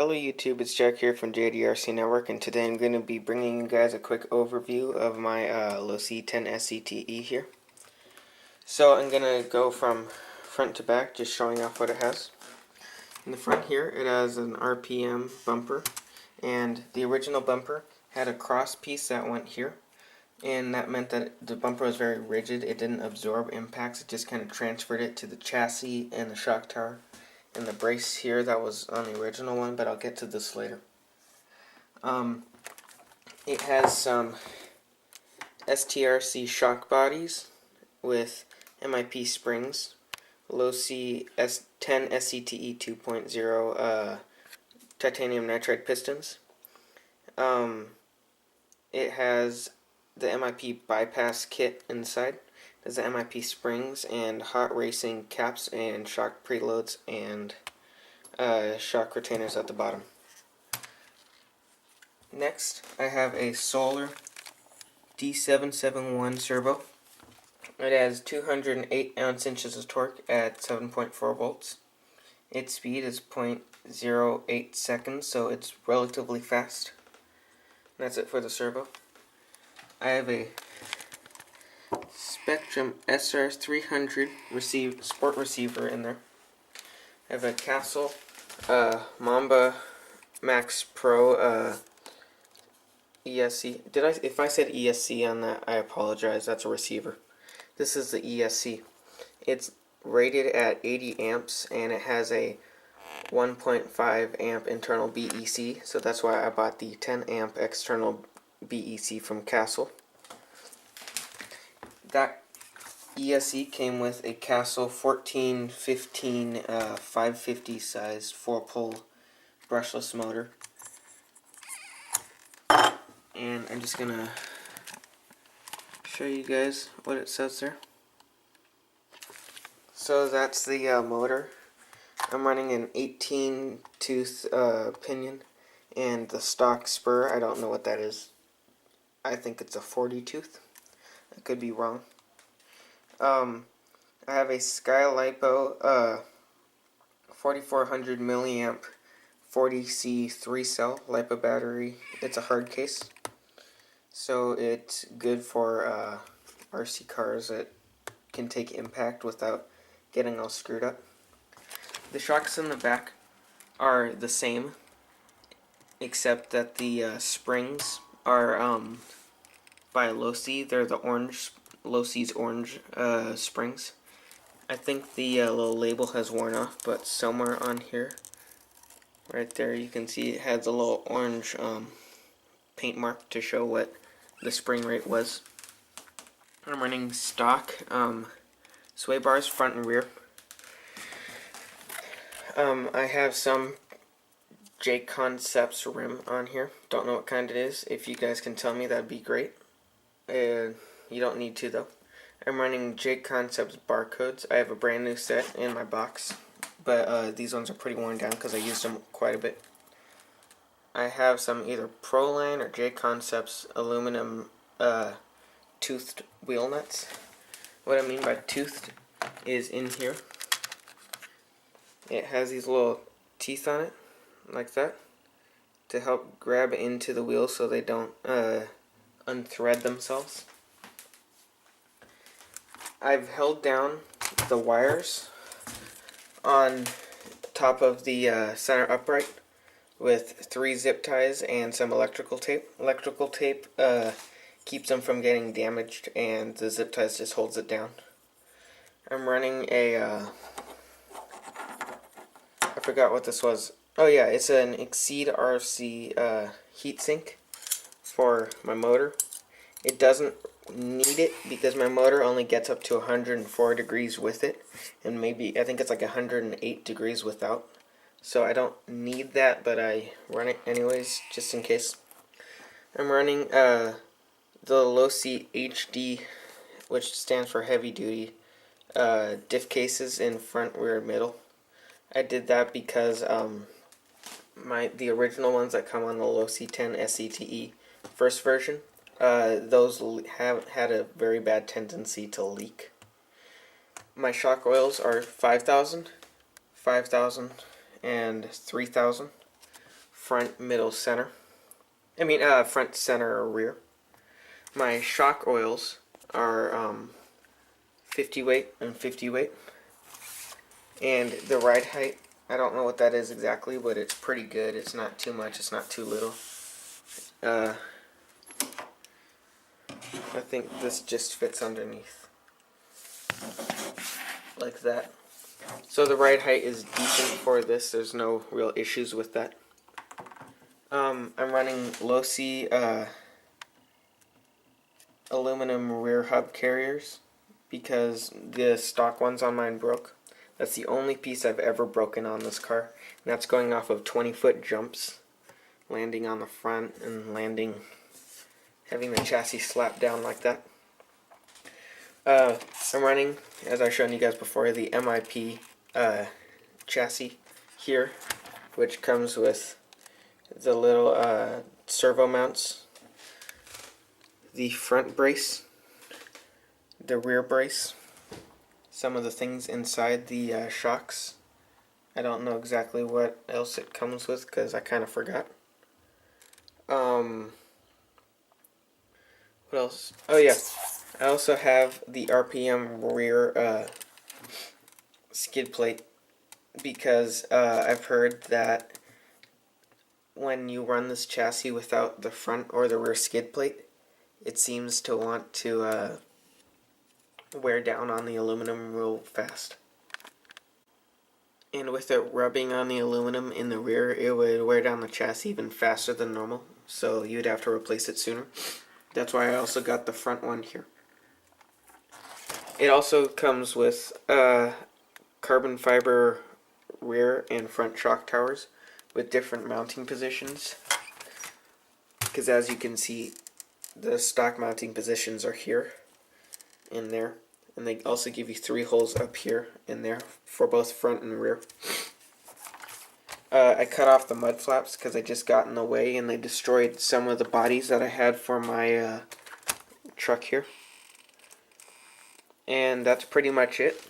Hello YouTube, it's Jack here from JDRC Network, and today I'm going to be bringing you guys a quick overview of my Losi 10 scte here. So I'm going to go from front to back, just showing off what it has. In the front here, it has an RPM bumper, and the original bumper had a cross piece that went here, and that meant that the bumper was very rigid. It didn't absorb impacts, it just kind of transferred it to the chassis and the shock tower. And the brace here that was on the original one, but I'll get to this later. It has some STRC shock bodies with MIP springs, Losi S10 scte 2.0 titanium nitride pistons. It has the MIP bypass kit inside. There's the MIP springs and hot racing caps and shock preloads and shock retainers at the bottom. Next, I have a Solar D771 servo. It has 208 ounce-inches of torque at 7.4 volts. Its speed is 0.08 seconds, so it's relatively fast. That's it for the servo. I have a Spectrum SR300 sport receiver in there. I have a Castle Mamba Max Pro ESC. If I said ESC on that, I apologize. That's a receiver. This is the ESC. It's rated at 80 amps and it has a 1.5 amp internal BEC, so that's why I bought the 10 amp external BEC from Castle. That ESC came with a Castle 1415 550 size 4-pole brushless motor. And I'm just going to show you guys what it says there. So that's the motor. I'm running an 18 tooth pinion and the stock spur. I don't know what that is. I think it's a 40 tooth. I could be wrong. I have a SkyLipo 4400 milliamp 40C 3-cell LiPo battery. It's a hard case, so it's good for RC cars that can take impact without getting all screwed up. The shocks in the back are the same, except that the springs are by Losi. They're the Losi's orange springs. I think the little label has worn off, but somewhere on here, right there, you can see it has a little orange paint mark to show what the spring rate was. I'm running stock sway bars front and rear. I have some J Concepts rim on here. Don't know what kind it is. If you guys can tell me, that'd be great. You don't need to though. I'm running J Concepts barcodes. I have a brand new set in my box, but these ones are pretty worn down because I used them quite a bit. I have some either Proline or J Concepts aluminum toothed wheel nuts. What I mean by toothed is in here. It has these little teeth on it, like that, to help grab into the wheel so they don't unthread themselves. I've held down the wires on top of the center upright with 3 zip ties and some electrical tape. Electrical tape keeps them from getting damaged, and the zip ties just holds it down. I'm running a I forgot what this was. Oh yeah, it's an Exceed RC heatsink for my motor. It doesn't need it because my motor only gets up to 104 degrees with it, and maybe I think it's like 108 degrees without. So I don't need that, but I run it anyways, just in case. I'm running the Losi HD, which stands for heavy duty, diff cases in front, rear, middle. I did that because the original ones that come on the Losi 10 scte first version, those have had a very bad tendency to leak. My shock oils are 5,000, 5,000, and 3,000. front, middle, center. Front, center, or rear. My shock oils are 50 weight and 50 weight. And the ride height, I don't know what that is exactly, but it's pretty good. It's not too much, it's not too little. I think this just fits underneath. Like that. So the ride height is decent for this. There's no real issues with that. I'm running Losi aluminum rear hub carriers because the stock ones on mine broke. That's the only piece I've ever broken on this car. And that's going off of 20-foot jumps, landing on the front and having the chassis slap down like that. I'm running, as I've shown you guys before, the MIP chassis here, which comes with the little servo mounts, the front brace, the rear brace, some of the things inside the shocks. I don't know exactly what else it comes with because I kind of forgot. What else? Oh yeah, I also have the RPM rear skid plate because I've heard that when you run this chassis without the front or the rear skid plate, it seems to want to wear down on the aluminum real fast. And with it rubbing on the aluminum in the rear, it would wear down the chassis even faster than normal, so you'd have to replace it sooner. That's why I also got the front one here. It also comes with carbon fiber rear and front shock towers with different mounting positions, because as you can see, the stock mounting positions are here and there, and they also give you 3 holes up here and there for both front and rear. I cut off the mud flaps because they just got in the way and they destroyed some of the bodies that I had for my truck here. And that's pretty much it.